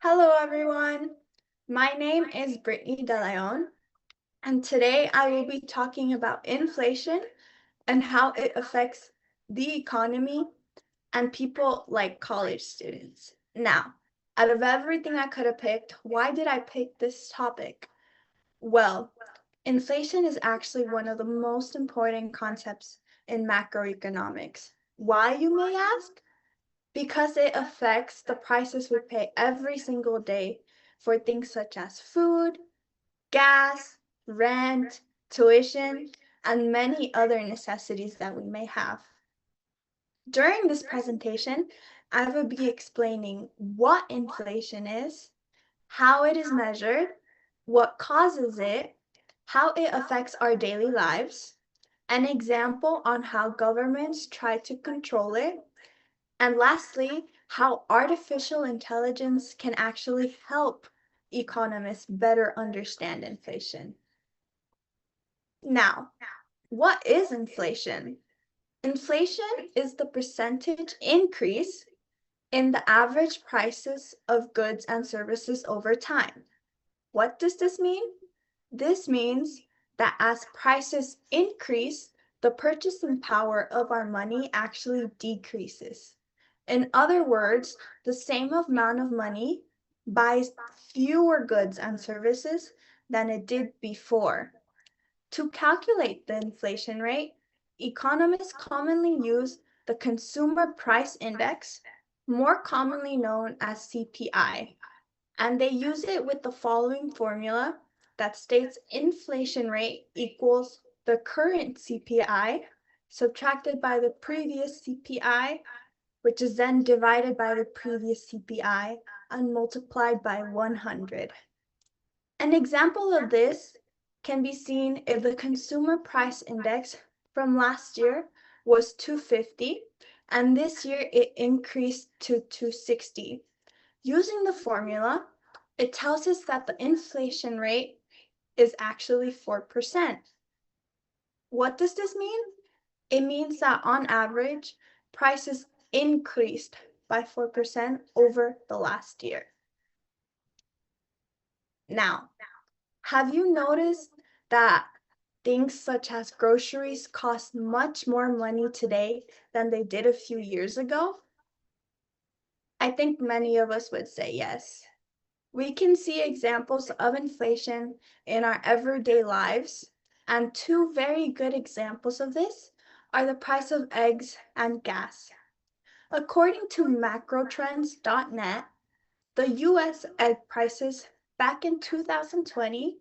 Hello, everyone. My name is Brittany De Leon, and today I will be talking about inflation and how it affects the economy and people like college students. Now, out of everything I could have picked, why did I pick this topic? Well, inflation is actually one of the most important concepts in macroeconomics. Why, you may ask? Because it affects the prices we pay every single day for things such as food, gas, rent, tuition, and many other necessities that we may have. During this presentation, I will be explaining what inflation is, how it is measured, what causes it, how it affects our daily lives, an example on how governments try to control it, and lastly, how artificial intelligence can actually help economists better understand inflation. Now, what is inflation? Inflation is the percentage increase in the average prices of goods and services over time. What does this mean? This means that as prices increase, the purchasing power of our money actually decreases. In other words, the same amount of money buys fewer goods and services than it did before. To calculate the inflation rate, economists commonly use the Consumer Price Index, more commonly known as CPI, and they use it with the following formula that states inflation rate equals the current CPI subtracted by the previous CPI, which is then divided by the previous CPI and multiplied by 100. An example of this can be seen if the Consumer Price Index from last year was 250, and this year it increased to 260. Using the formula, it tells us that the inflation rate is actually 4%. What does this mean? It means that on average, prices increased by 4% over the last year. Now, have you noticed that things such as groceries cost much more money today than they did a few years ago? I think many of us would say yes. We can see examples of inflation in our everyday lives, and two very good examples of this are the price of eggs and gas. According to macrotrends.net, the US egg prices back in 2020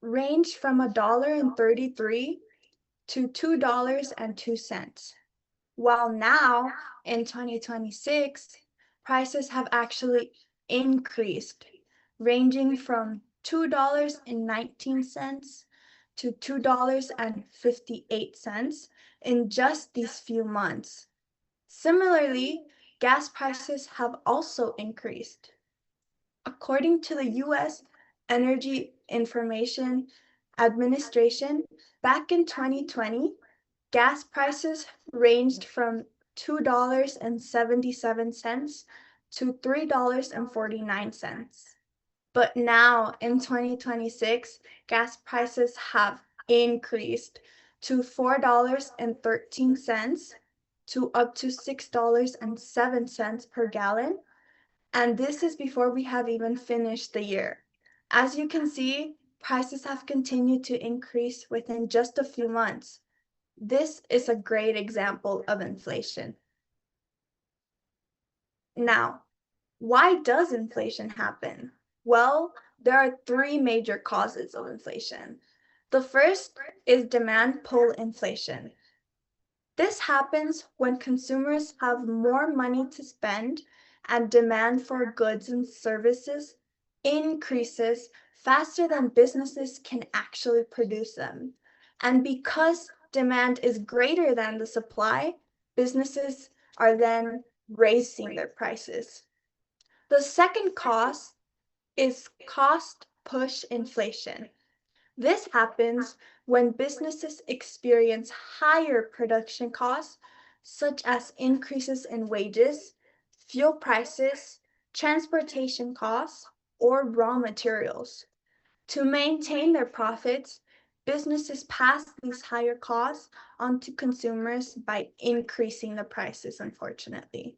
ranged from $1.33 to $2.02, while now in 2026, prices have actually increased, ranging from $2.19 to $2.58 in just these few months. Similarly, gas prices have also increased. According to the US Energy Information Administration, back in 2020, gas prices ranged from $2.77 to $3.49. But now in 2026, gas prices have increased to $4.13 to up to $6.07 per gallon. And this is before we have even finished the year. As you can see, prices have continued to increase within just a few months. This is a great example of inflation. Now, why does inflation happen? Well, there are three major causes of inflation. The first is demand pull inflation. This happens when consumers have more money to spend and demand for goods and services increases faster than businesses can actually produce them. And because demand is greater than the supply, businesses are then raising their prices. The second cause is cost push inflation. This happens when businesses experience higher production costs, such as increases in wages, fuel prices, transportation costs, or raw materials. To maintain their profits, businesses pass these higher costs on to consumers by increasing the prices, unfortunately.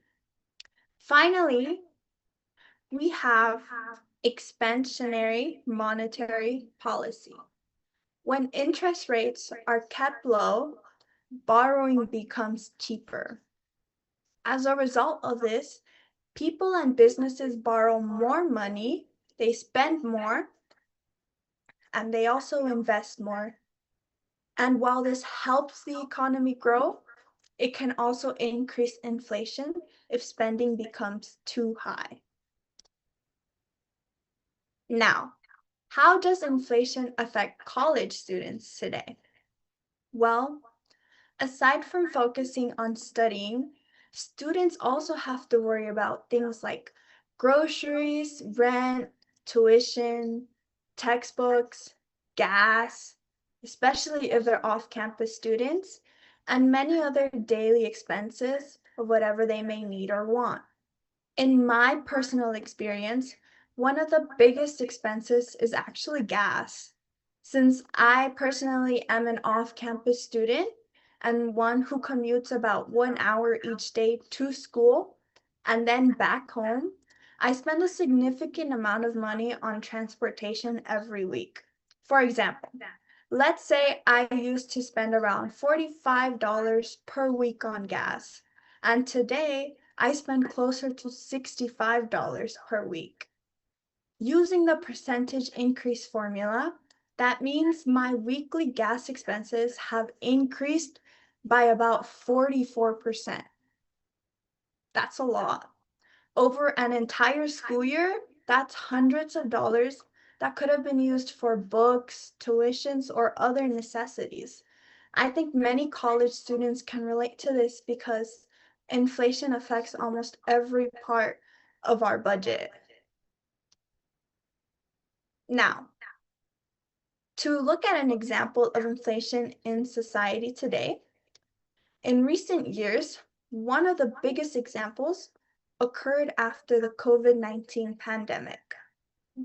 Finally, we have expansionary monetary policy. When interest rates are kept low, borrowing becomes cheaper. As a result of this, people and businesses borrow more money, they spend more, and they also invest more. And while this helps the economy grow, it can also increase inflation if spending becomes too high. Now, how does inflation affect college students today? Well, aside from focusing on studying, students also have to worry about things like groceries, rent, tuition, textbooks, gas, especially if they're off-campus students, and many other daily expenses of whatever they may need or want. In my personal experience, one of the biggest expenses is actually gas. Since I personally am an off-campus student and one who commutes about 1 hour each day to school and then back home, I spend a significant amount of money on transportation every week. For example, let's say I used to spend around $45 per week on gas, and today I spend closer to $65 per week. Using the percentage increase formula, that means my weekly gas expenses have increased by about 44%. That's a lot. Over an entire school year, that's hundreds of dollars that could have been used for books, tuitions, or other necessities. I think many college students can relate to this because inflation affects almost every part of our budget. Now, to look at an example of inflation in society today, in recent years, one of the biggest examples occurred after the COVID-19 pandemic.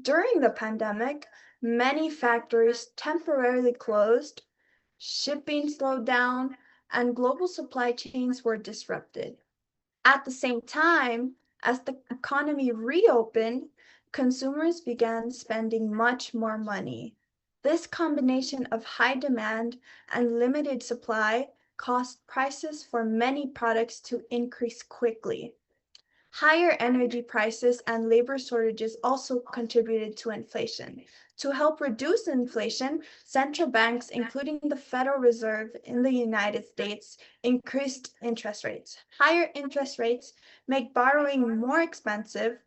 During the pandemic, many factories temporarily closed, shipping slowed down, and global supply chains were disrupted. At the same time, as the economy reopened, consumers began spending much more money. This combination of high demand and limited supply caused prices for many products to increase quickly. Higher energy prices and labor shortages also contributed to inflation. To help reduce inflation, central banks, including the Federal Reserve in the United States, increased interest rates. Higher interest rates make borrowing more expensive,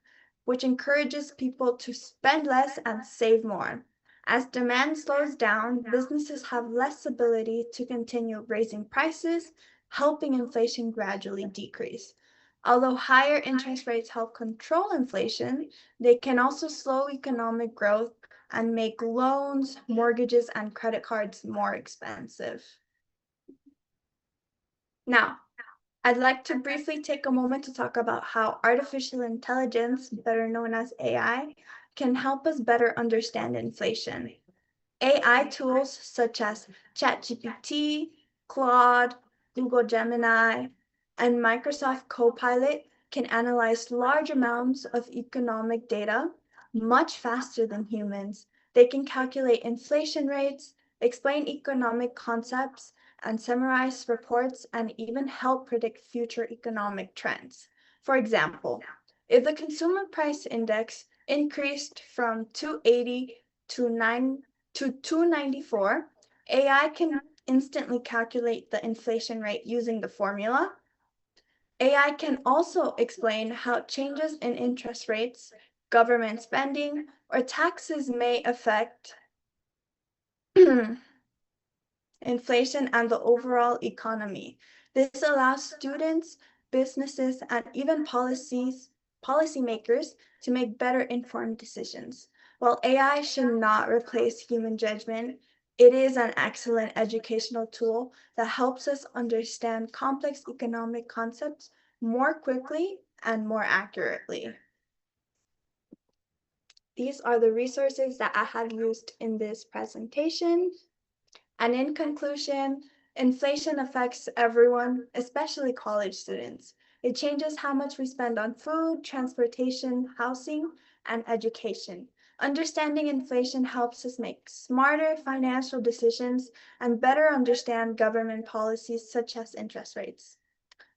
which encourages people to spend less and save more. As demand slows down, businesses have less ability to continue raising prices, helping inflation gradually decrease. Although higher interest rates help control inflation, they can also slow economic growth and make loans, mortgages, and credit cards more expensive. Now, I'd like to briefly take a moment to talk about how artificial intelligence, better known as AI, can help us better understand inflation. AI tools such as ChatGPT, Claude, Google Gemini, and Microsoft Copilot can analyze large amounts of economic data much faster than humans. They can calculate inflation rates, explain economic concepts, and summarize reports, and even help predict future economic trends. For example, if the consumer price index increased from 280 to 294, AI can instantly calculate the inflation rate using the formula. AI can also explain how changes in interest rates, government spending, or taxes may affect inflation and the overall economy. This allows students, businesses, and even policymakers to make better informed decisions. While AI should not replace human judgment, it is an excellent educational tool that helps us understand complex economic concepts more quickly and more accurately. These are the resources that I have used in this presentation. And in conclusion, inflation affects everyone, especially college students. It changes how much we spend on food, transportation, housing, and education. Understanding inflation helps us make smarter financial decisions and better understand government policies such as interest rates.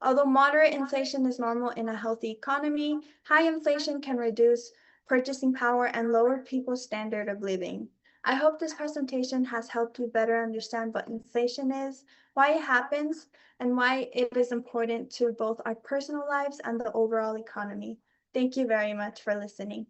Although moderate inflation is normal in a healthy economy, high inflation can reduce purchasing power and lower people's standard of living. I hope this presentation has helped you better understand what inflation is, why it happens, and why it is important to both our personal lives and the overall economy. Thank you very much for listening.